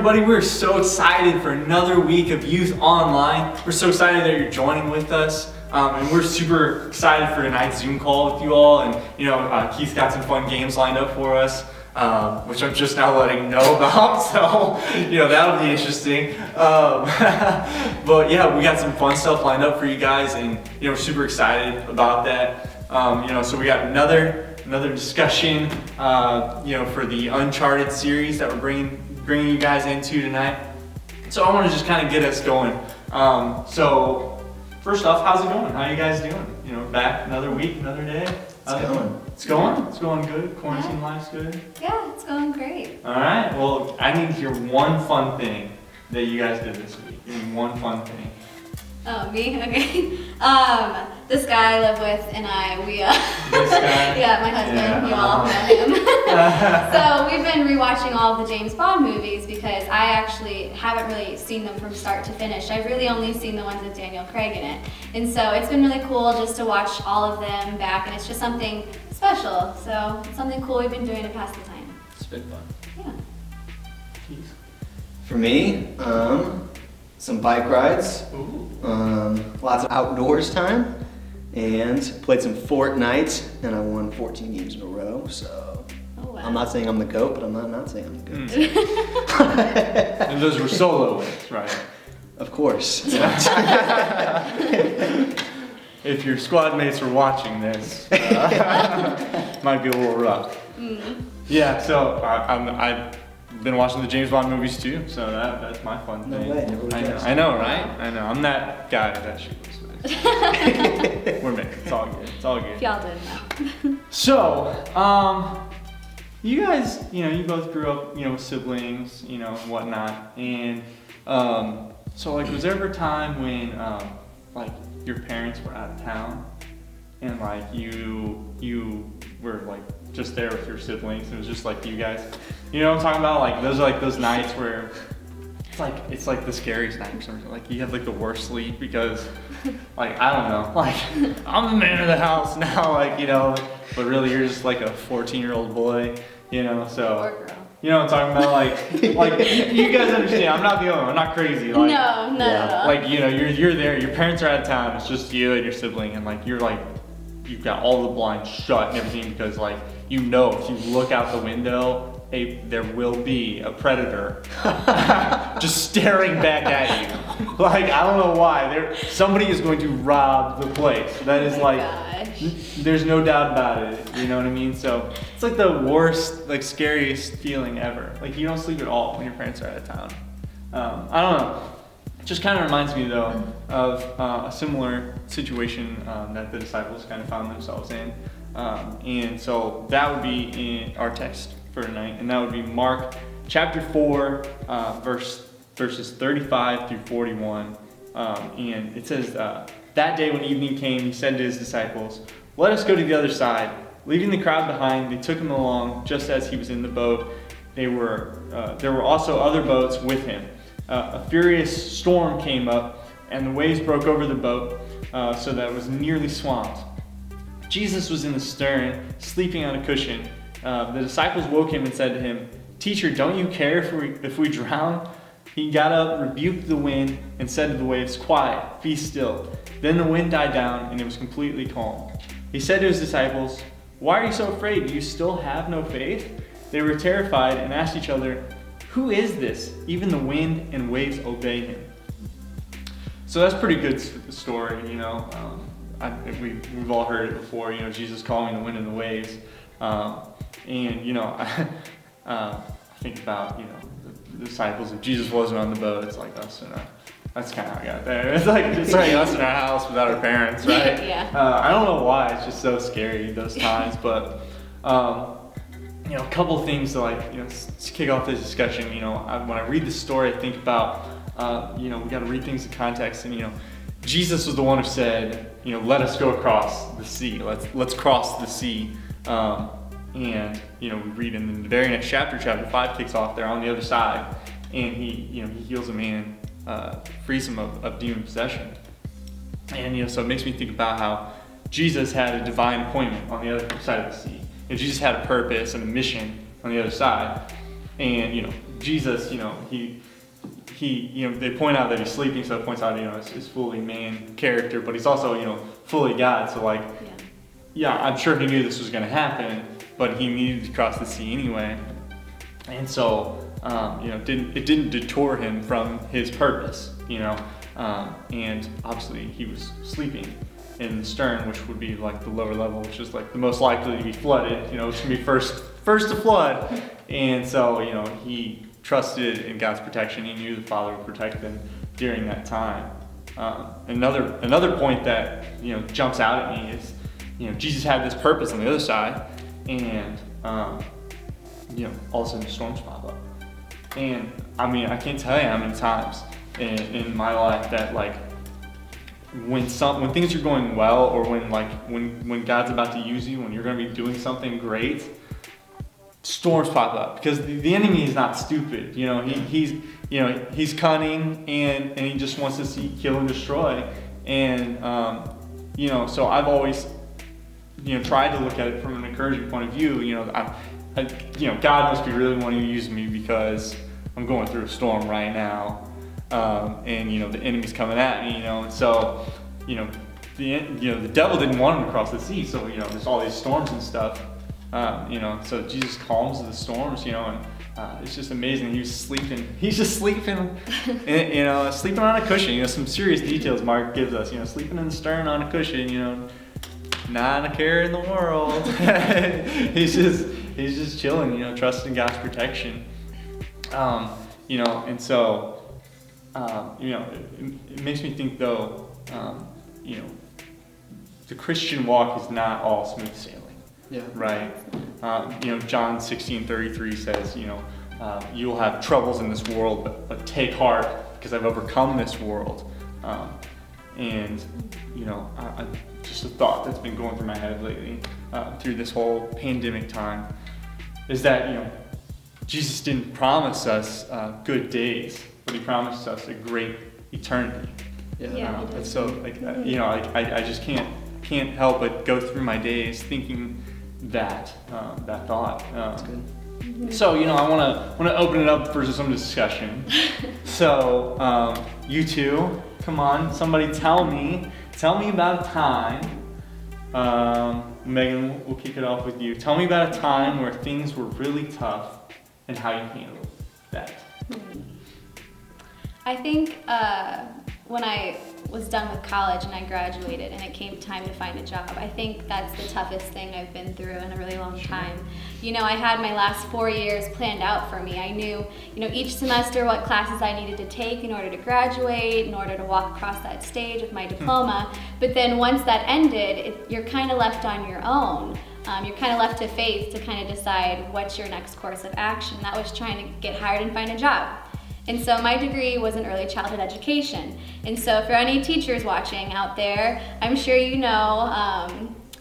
everybody. We're so excited for another week of Youth Online. We're so excited that you're joining with us. And we're super excited for tonight's Zoom call with you all. And Keith's got some fun games lined up for us, which I'm just now letting you know about. So, that'll be interesting. But yeah, we got some fun stuff lined up for you guys, and we're super excited about that. So we got another discussion, for the Uncharted series that we're bringing you guys into tonight. So I want to just kind of get us going. So first off, how's it going? How are you guys doing? Back another week, another day. It's going good. Quarantine life's good. Yeah, it's going great. All right. Well, I need to hear one fun thing that you guys did this week. Give me one fun thing. Oh, me? Okay. This guy I live with and we This guy? yeah, my husband, you all know him. So we've been rewatching all of the James Bond movies because I actually haven't really seen them from start to finish. I've really only seen the ones with Daniel Craig in it. And so it's been really cool just to watch all of them back, and it's just something special. So it's something cool we've been doing to pass the time. It's been fun. Yeah. Keith? For me, some bike rides, Ooh. lots of outdoors time, and played some Fortnite, and I won 14 games in a row, so Oh, wow. I'm not saying I'm the GOAT, but I'm not saying I'm the GOAT. And those were solo wins, right? Of course. If your squad mates were watching this, might be a little rough. Yeah, so I've been watching the James Bond movies too, so that's my fun No thing. way, never would've guessed. I know, right? I know. I'm that guy that she was with. We're mates. It's all good. It's all good. If y'all didn't know. So, you guys, you both grew up, with siblings, and whatnot, and so was there ever a time when your parents were out of town and you were just there with your siblings? It was just you guys. You know what I'm talking about? Those nights where it's the scariest night or something. You have the worst sleep because I don't know. I'm the man of the house now, but really you're just a 14-year-old boy, so. Or girl. You know what I'm talking about? You guys understand, I'm not the only one, I'm not crazy. No, not at all. You're there, your parents are out of town, it's just you and your sibling, and you've got all the blinds shut and everything because if you look out the window, there will be a predator just staring back at you. I don't know why. Somebody is going to rob the place. That is there's no doubt about it. You know what I mean? So it's the worst, scariest feeling ever. You don't sleep at all when your parents are out of town. I don't know. It just kind of reminds me though of a similar situation that the disciples kind of found themselves in. And so that would be in our text for tonight, and that would be Mark chapter 4, verses 35 through 41. And it says, that day when evening came, he said to his disciples, "Let us go to the other side." Leaving the crowd behind, they took him along just as he was in the boat. There were also other boats with him. A furious storm came up, and the waves broke over the boat so that it was nearly swamped. Jesus was in the stern, sleeping on a cushion. The disciples woke him and said to him, "Teacher, don't you care if we drown?" He got up, rebuked the wind, and said to the waves, "Quiet, be still." Then the wind died down, and it was completely calm. He said to his disciples, "Why are you so afraid? Do you still have no faith?" They were terrified and asked each other, "Who is this? Even the wind and waves obey him." So that's a pretty good story, we've all heard it before, Jesus calming the wind and the waves. I think about, the disciples. If Jesus wasn't on the boat, it's us that's kind of how I got there. It's us in our house without our parents, right? Yeah. I don't know why, it's just so scary those times, but, a couple things to to kick off this discussion. When I read the story, I think about, we got to read things in context, and, Jesus was the one who said, let us go across the sea. Let's cross the sea. And we read in the very next chapter 5 kicks off. They're on the other side, and he heals a man, frees him of demon possession. And so it makes me think about how Jesus had a divine appointment on the other side of the sea. Jesus had a purpose and a mission on the other side. And Jesus, they point out that he's sleeping, so it points out, his fully man character, but he's also, fully God. So like, yeah, I'm sure he knew this was going to happen, but he needed to cross the sea anyway. And so, it didn't deter him from his purpose, and obviously he was sleeping in the stern, which would be like the lower level, which is like the most likely to be flooded, which can be first to flood. And so, he trusted in God's protection. He knew the Father would protect them during that time. Another point that, jumps out at me is, Jesus had this purpose on the other side, and, all of a sudden storms pop up. And I mean, I can't tell you how many times in my life that like, when things are going well, or when God's about to use you, when you're going to be doing something great, storms pop up, because the enemy is not stupid. He's cunning, and he just wants to see, kill, and destroy. And so I've always tried to look at it from an encouraging point of view. God must be really wanting to use me because I'm going through a storm right now. And the enemy's coming at me, and so the devil didn't want him to cross the sea, so there's all these storms and stuff, so Jesus calms the storms, and it's just amazing. He's just sleeping, and, sleeping on a cushion. Some serious details Mark gives us. Sleeping in the stern on a cushion. Not a care in the world. he's just chilling, trusting God's protection. And so. It makes me think though, the Christian walk is not all smooth sailing. Yeah. Right. John 16:33 says, you will have troubles in this world, but take heart, because I've overcome this world. And just a thought that's been going through my head lately, through this whole pandemic time, is that, Jesus didn't promise us good days, but he promised us a great eternity. And so, I just can't help but go through my days thinking that thought. That's good. So, I want to open it up for some discussion. So, you two, come on, somebody tell me about a time. Megan, we'll kick it off with you. Tell me about a time where things were really tough and how you handled that. I think when I was done with college and I graduated and it came time to find a job, I think that's the toughest thing I've been through in a really long time. I had my last 4 years planned out for me. I knew, each semester what classes I needed to take in order to graduate, in order to walk across that stage with my diploma. But then once that ended, you're kind of left on your own. You're kind of left to faith to kind of decide what's your next course of action. That was trying to get hired and find a job. And so my degree was in early childhood education. And so for any teachers watching out there, I'm sure you know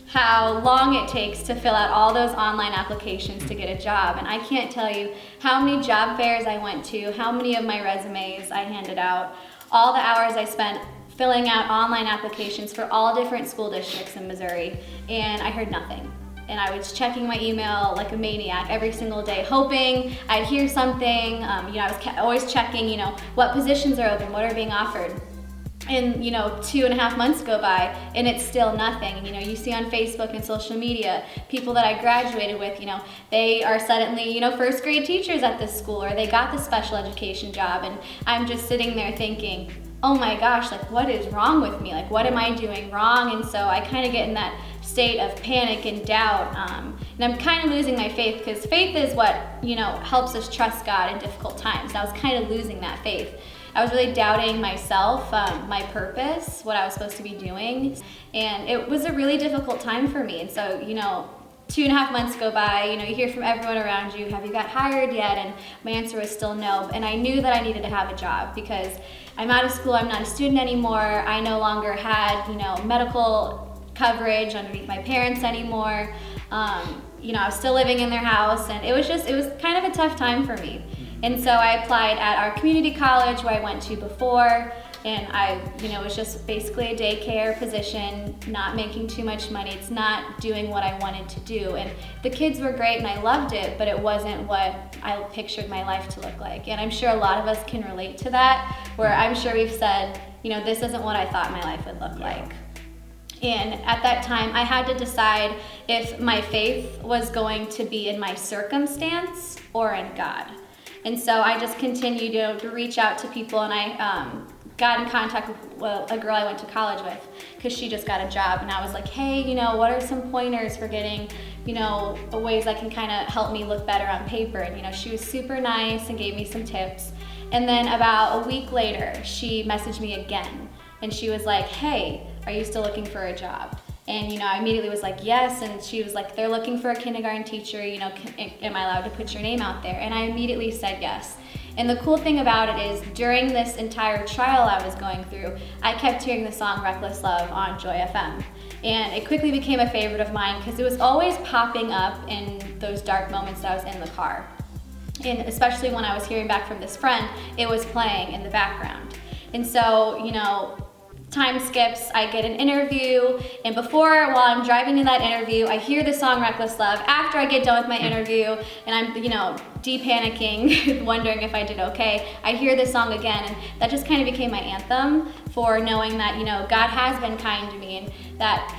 how long it takes to fill out all those online applications to get a job. And I can't tell you how many job fairs I went to, how many of my resumes I handed out, all the hours I spent filling out online applications for all different school districts in Missouri, and I heard nothing. And I was checking my email like a maniac every single day, hoping I'd hear something. I was always checking, what positions are open, what are being offered. And 2.5 months go by and it's still nothing. You see on Facebook and social media, people that I graduated with, they are suddenly, first grade teachers at this school, or they got the special education job. And I'm just sitting there thinking, oh my gosh, what is wrong with me? What am I doing wrong? And so I kind of get in that state of panic and doubt. And I'm kind of losing my faith, because faith is what, helps us trust God in difficult times. I was kind of losing that faith. I was really doubting myself, my purpose, what I was supposed to be doing. And it was a really difficult time for me. And so, 2.5 months go by, you hear from everyone around you, have you got hired yet? And my answer was still no. And I knew that I needed to have a job, because I'm out of school, I'm not a student anymore. I no longer had, medical coverage underneath my parents anymore. I was still living in their house, and it was kind of a tough time for me. And so I applied at our community college where I went to before, And it was just basically a daycare position, not making too much money. It's not doing what I wanted to do. And the kids were great and I loved it, but it wasn't what I pictured my life to look like. And I'm sure a lot of us can relate to that, where I'm sure we've said, this isn't what I thought my life would look like. And at that time, I had to decide if my faith was going to be in my circumstance or in God. And so I just continued to reach out to people, and I got in contact with a girl I went to college with, because she just got a job, and I was like, hey, what are some pointers for getting, ways I can kind of help me look better on paper? And she was super nice and gave me some tips. And then about a week later, she messaged me again, and she was like, hey, are you still looking for a job? And I immediately was like, yes. And she was like, they're looking for a kindergarten teacher, am I allowed to put your name out there? And I immediately said yes. And the cool thing about it is, during this entire trial I was going through, I kept hearing the song Reckless Love on Joy FM. And it quickly became a favorite of mine, because it was always popping up in those dark moments that I was in the car. And especially when I was hearing back from this friend, it was playing in the background. And so, time skips, I get an interview, and while I'm driving to that interview, I hear the song Reckless Love. After I get done with my interview, and I'm, de-panicking, wondering if I did okay, I hear this song again, and that just kind of became my anthem for knowing that, God has been kind to me, and that,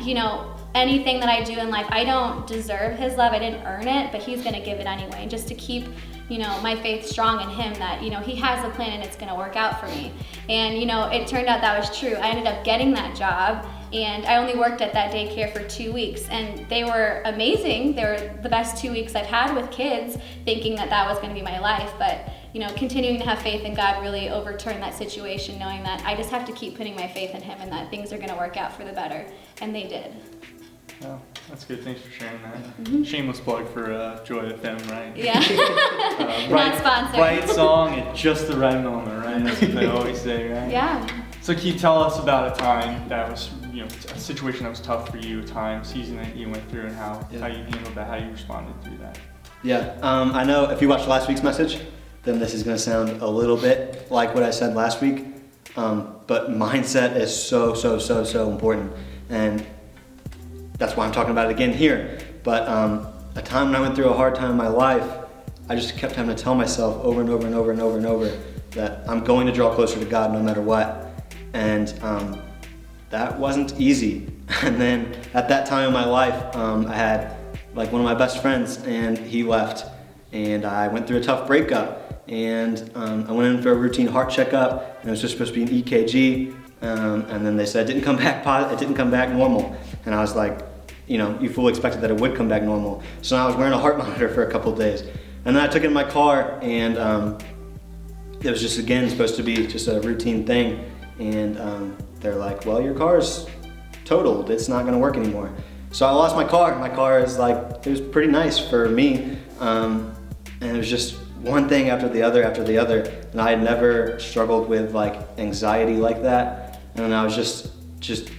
anything that I do in life, I don't deserve His love, I didn't earn it, but He's gonna give it anyway, and just to keep my faith strong in Him, that, He has a plan and it's gonna work out for me. And, it turned out that was true. I ended up getting that job, and I only worked at that daycare for 2 weeks, and they were amazing. They were the best 2 weeks I've had with kids, thinking that that was gonna be my life. But, continuing to have faith in God really overturned that situation, knowing that I just have to keep putting my faith in Him and that things are gonna work out for the better. And they did. Oh, that's good. Thanks for sharing that. Shameless plug for Joy FM, right? Yeah. Not sponsored. Right song at just the right moment, right? That's what they always say, right? Yeah. So can you tell us about a time that was, a situation that was tough for you, a time, season that you went through, and how you handled that, how you responded through that? Yeah, I know if you watched last week's message, then this is going to sound a little bit like what I said last week, but mindset is so important, and that's why I'm talking about it again here. But a time when I went through a hard time in my life, I just kept having to tell myself over and over and over and over and over that I'm going to draw closer to God no matter what. And that wasn't easy. And then at that time in my life, I had like one of my best friends, and he left, and I went through a tough breakup, and I went in for a routine heart checkup, and it was just supposed to be an EKG, and then they said it didn't come back normal. And I was like, you fully expected that it would come back normal. So now I was wearing a heart monitor for a couple of days. And then I took it in my car, and it was just, again, supposed to be just a routine thing. And they're like, well, your car's totaled. It's not gonna work anymore. So I lost my car. My car is it was pretty nice for me. And it was just one thing after the other. And I had never struggled with anxiety like that. And I was just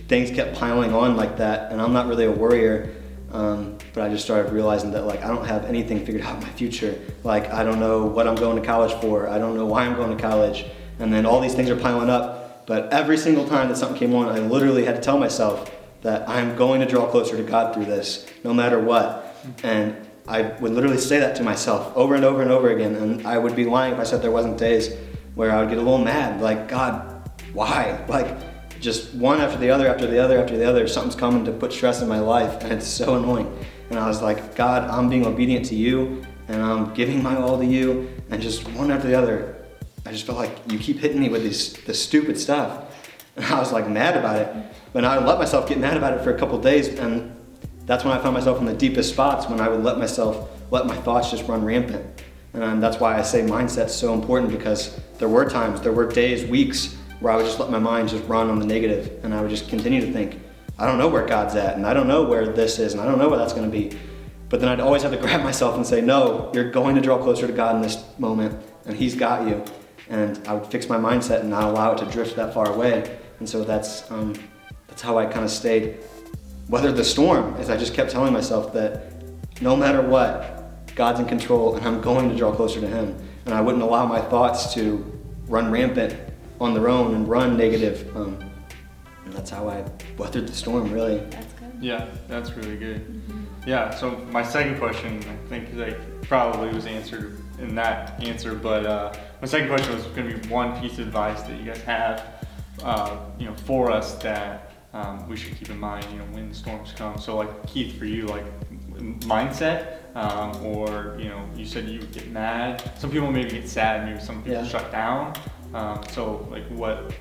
things kept piling on like that. And I'm not really a worrier. But I just started realizing that I don't have anything figured out in my future. I don't know what I'm going to college for. I don't know why I'm going to college. And then all these things are piling up. But every single time that something came on, I literally had to tell myself that I'm going to draw closer to God through this, no matter what. And I would literally say that to myself over and over and over again. And I would be lying if I said there wasn't days where I would get a little mad, God, why? Just one after the other, something's coming to put stress in my life, and it's so annoying. And I was like, God, I'm being obedient to you, and I'm giving my all to you, and just one after the other, I just felt like you keep hitting me with this stupid stuff. And I was mad about it. But I would let myself get mad about it for a couple of days, and that's when I found myself in the deepest spots, when I would let my thoughts just run rampant. And that's why I say mindset's so important, because there were days, weeks, where I would just let my mind just run on the negative, and I would just continue to think, I don't know where God's at, and I don't know where this is, and I don't know where that's gonna be. But then I'd always have to grab myself and say, no, you're going to draw closer to God in this moment, and He's got you. And I would fix my mindset and not allow it to drift that far away. And so that's how I kind of stayed, weathered the storm, as I just kept telling myself that no matter what, God's in control, and I'm going to draw closer to Him. And I wouldn't allow my thoughts to run rampant on their own and run negative. And that's how I weathered the storm, really. That's good. Yeah, that's really good. Yeah, so my second question, I think probably was answered in that answer, but my second question was going to be one piece of advice that you guys have, for us that we should keep in mind, when storms come. So like Keith, for you, like mindset, or you said you would get mad. Some people maybe get sad, maybe some people shut down. So like what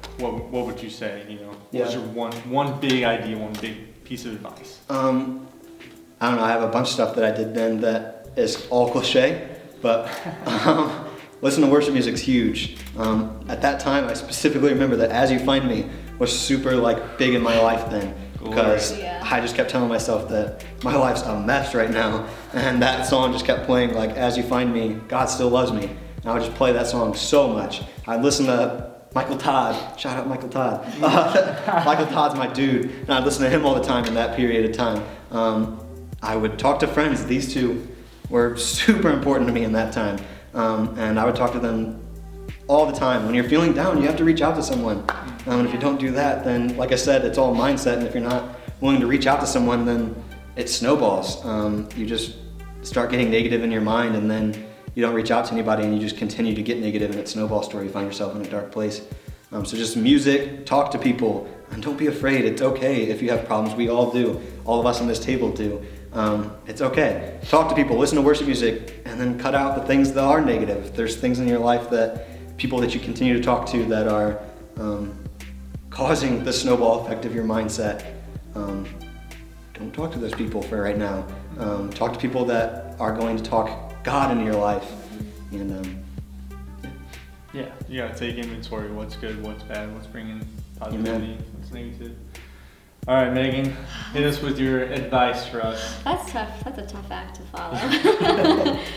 would you say? What's your one big idea, one big piece of advice? I don't know, I have a bunch of stuff that I did then that is all cliche, but listen to worship music's huge. At that time, I specifically remember that As You Find Me was super big in my life then, because I just kept telling myself that my life's a mess right now, and that song just kept playing As You Find Me, God Still Loves Me. And I would just play that song so much. I'd listen to Michael Todd, shout out Michael Todd. Michael Todd's my dude, and I'd listen to him all the time in that period of time. I would talk to friends. These two were super important to me in that time. And I would talk to them all the time. When you're feeling down, you have to reach out to someone. And if you don't do that, then like I said, it's all mindset. And if you're not willing to reach out to someone, then it snowballs. You just start getting negative in your mind, and then you don't reach out to anybody, and you just continue to get negative, and it snowballs to where you find yourself in a dark place. So just music, talk to people, and don't be afraid. It's okay if you have problems. We all do. All of us on this table do. It's okay. Talk to people, listen to worship music, and then cut out the things that are negative. If there's things in your life people that you continue to talk to that are causing the snowball effect of your mindset, don't talk to those people for right now. Talk to people that are going to talk God into your life. And yeah, you gotta take inventory. What's good, what's bad, what's bringing positivity, what's negative. All right, Megan, hit us with your advice for us. That's tough. That's a tough act to follow.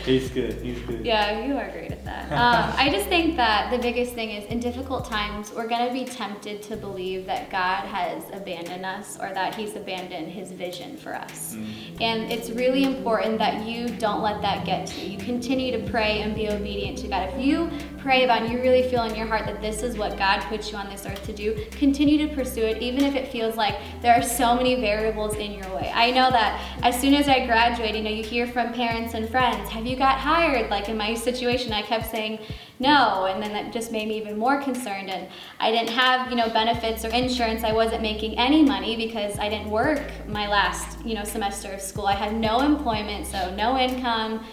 He's good. Yeah, you are great at that. I just think that the biggest thing is in difficult times, we're going to be tempted to believe that God has abandoned us or that he's abandoned his vision for us. And it's really important that you don't let that get to you. You continue to pray and be obedient to God. If you pray about and you really feel in your heart that this is what God put you on this earth to do, continue to pursue it, even if it feels like there are so many variables in your way. I know that as soon as I graduated, you hear from parents and friends, have you got hired? Like in my situation, I kept saying no, and then that just made me even more concerned. And I didn't have, benefits or insurance. I wasn't making any money because I didn't work my last, semester of school. I had no employment, so no income.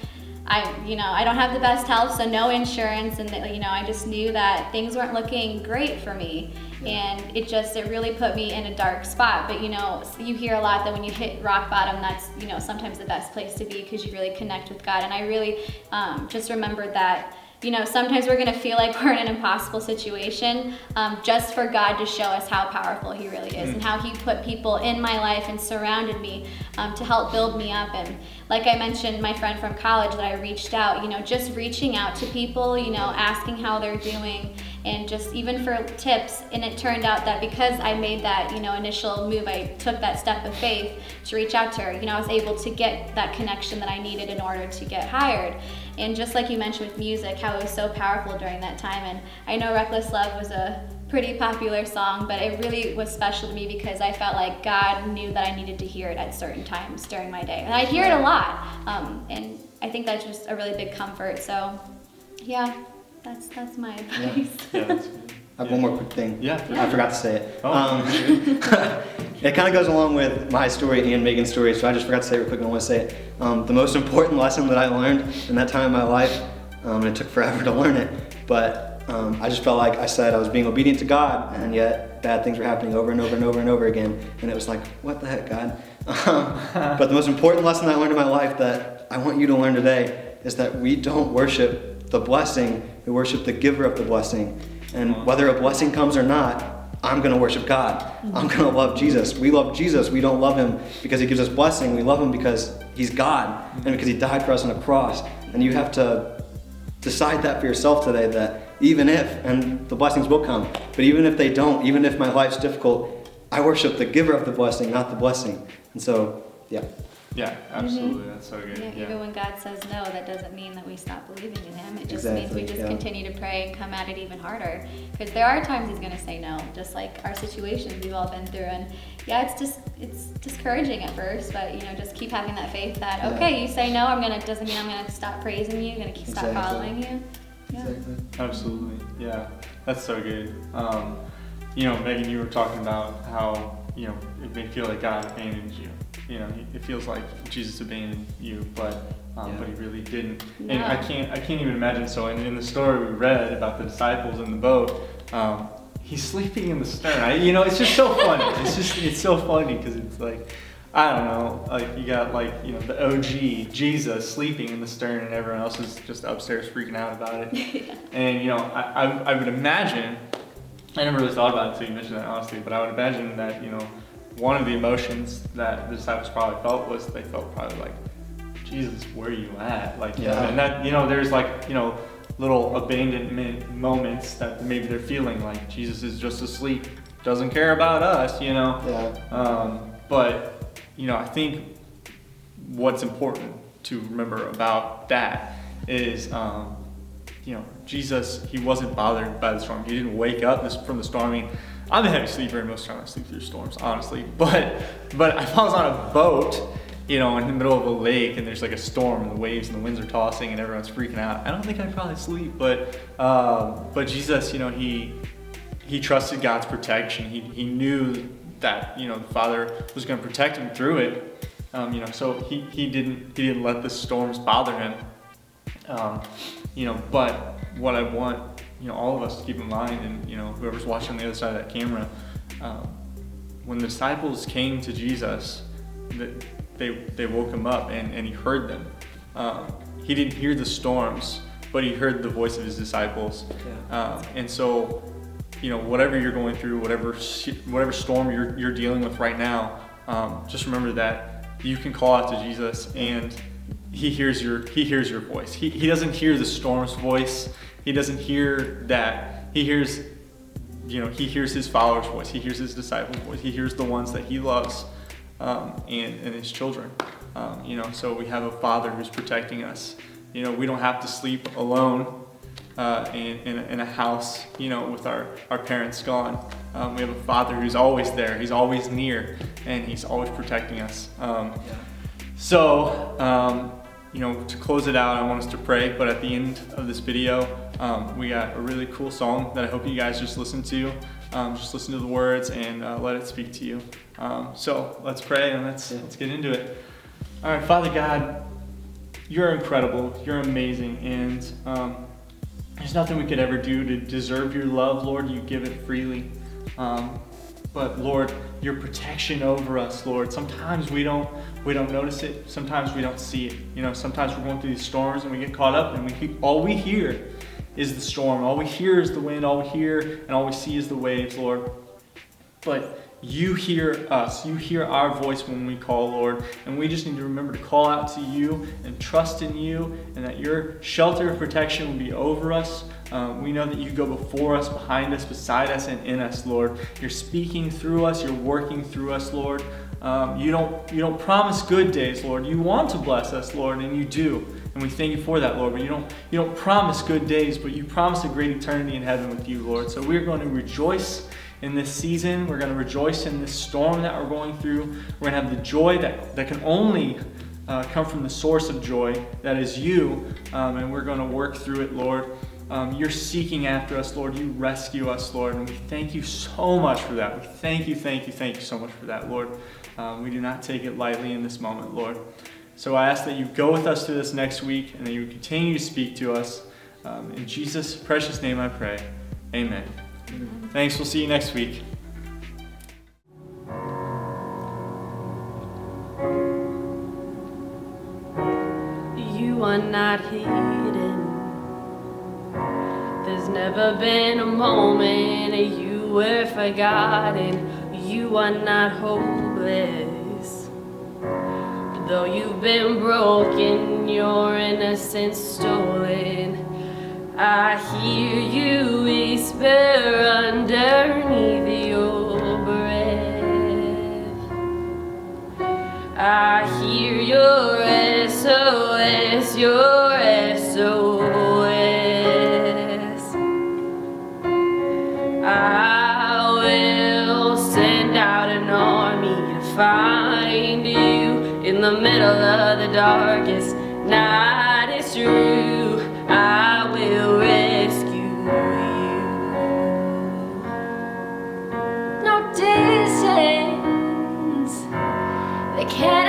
I don't have the best health, so no insurance, and I just knew that things weren't looking great for me, and it really put me in a dark spot. But you hear a lot that when you hit rock bottom, that's sometimes the best place to be because you really connect with God. And I really just remembered that sometimes we're going to feel like we're in an impossible situation just for God to show us how powerful he really is and how he put people in my life and surrounded me to help build me up. And like I mentioned, my friend from college that I reached out, just reaching out to people, asking how they're doing and just even for tips. And it turned out that because I made that, initial move, I took that step of faith to reach out to her. I was able to get that connection that I needed in order to get hired. And just like you mentioned with music, how it was so powerful during that time. And I know Reckless Love was a pretty popular song, but it really was special to me because I felt like God knew that I needed to hear it at certain times during my day. And I hear it a lot. And I think that's just a really big comfort. So yeah, that's my advice. Yeah, that's good. I have one more quick thing. Yeah. I forgot to say it. Oh, it kind of goes along with my story and Megan's story, so I just forgot to say it real quick and I want to say it. The most important lesson that I learned in that time in my life, and it took forever to learn it, but I just felt like I said I was being obedient to God, and yet bad things were happening over and over and over and over again, and it was like, what the heck, God? But the most important lesson I learned in my life that I want you to learn today is that we don't worship the blessing, we worship the giver of the blessing. And whether a blessing comes or not, I'm going to worship God. I'm going to love Jesus. We love Jesus. We don't love him because he gives us blessing. We love him because he's God and because he died for us on a cross. And you have to decide that for yourself today, that even if, and the blessings will come, but even if they don't, even if my life's difficult, I worship the giver of the blessing, not the blessing. And so, yeah. Yeah, absolutely. That's so good. Yeah, even when God says no, that doesn't mean that we stop believing in Him. It just Exactly, means we just yeah. continue to pray and come at it even harder. Because there are times He's going to say no, just like our situations we've all been through. And yeah, it's discouraging at first, but you know, just keep having that faith that okay, you say no, doesn't mean I'm gonna stop praising you, gonna stop following you. Yeah. Exactly. Absolutely. Yeah, that's so good. You know, Megan, you were talking about how, you know, it may feel like God abandoned you. You know, it feels like Jesus abandoned you, but He really didn't. No. And I can't even imagine. So in the story we read about the disciples in the boat, He's sleeping in the stern. You know, it's just so funny. It's so funny because it's like, I don't know, like you got like, you know, the OG Jesus sleeping in the stern and everyone else is just upstairs freaking out about it. Yeah. And you know, I would imagine, I never really thought about it until you mentioned that honestly, but I would imagine that, you know, one of the emotions that the disciples probably felt was they felt probably like, Jesus, where are you at? Like, you know, and that, you know, there's like, you know, little abandonment moments that maybe they're feeling like Jesus is just asleep, doesn't care about us, you know. Yeah. But, you know, I think what's important to remember about that is, you know, Jesus, He wasn't bothered by the storm. He didn't wake up from the storm. I mean, I'm a heavy sleeper and most of the time I sleep through storms, honestly. But if I was on a boat, you know, in the middle of a lake and there's like a storm and the waves and the winds are tossing and everyone's freaking out, I don't think I'd probably sleep. But Jesus, you know, he trusted God's protection. He knew that, you know, the Father was going to protect him through it. You know, so he didn't let the storms bother him. You know, but what I want, you know, all of us to keep in mind, and you know, whoever's watching on the other side of that camera, when the disciples came to Jesus, they woke him up and he heard them. He didn't hear the storms, but he heard the voice of his disciples. And so, you know, whatever you're going through, whatever storm you're dealing with right now, just remember that you can call out to Jesus and He hears your voice. He doesn't hear the storm's voice. He doesn't hear that. He hears His followers' voice. He hears His disciples' voice. He hears the ones that He loves, and His children. You know, so we have a Father who's protecting us. You know, we don't have to sleep alone in a house, you know, with our parents gone. We have a Father who's always there. He's always near, and He's always protecting us. So, you know, to close it out, I want us to pray, but at the end of this video, we got a really cool song that I hope you guys just listen to. Just listen to the words and let it speak to you. So let's pray and let's get into it. All right, Father God, You're incredible, You're amazing, and there's nothing we could ever do to deserve Your love, Lord. You give it freely. But Lord, Your protection over us, Lord, sometimes we don't notice it. Sometimes we don't see it. You know, sometimes we're going through these storms and we get caught up and all we hear is the storm. All we hear is the wind. All we hear and all we see is the waves, Lord. But You hear us. You hear our voice when we call, Lord. And we just need to remember to call out to You and trust in You, and that Your shelter of protection will be over us. We know that You go before us, behind us, beside us, and in us, Lord. You're speaking through us. You're working through us, Lord. You don't promise good days, Lord. You want to bless us, Lord, and You do. And we thank You for that, Lord. But you don't promise good days, but You promise a great eternity in heaven with You, Lord. So we're going to rejoice in this season. We're going to rejoice in this storm that we're going through. We're going to have the joy that can only come from the source of joy, that is You. And we're going to work through it, Lord. You're seeking after us, Lord. You rescue us, Lord. And we thank You so much for that. We thank You so much for that, Lord. We do not take it lightly in this moment, Lord. So I ask that You go with us through this next week and that You continue to speak to us. In Jesus' precious name I pray. Amen. Thanks. We'll see you next week. You are not hidden. There's never been a moment You were forgotten. You are not hopeless. Though you've been broken, your innocence stolen, I hear You whisper underneath your breath. I hear middle of the darkest night. It's true, I will rescue you. No distance that can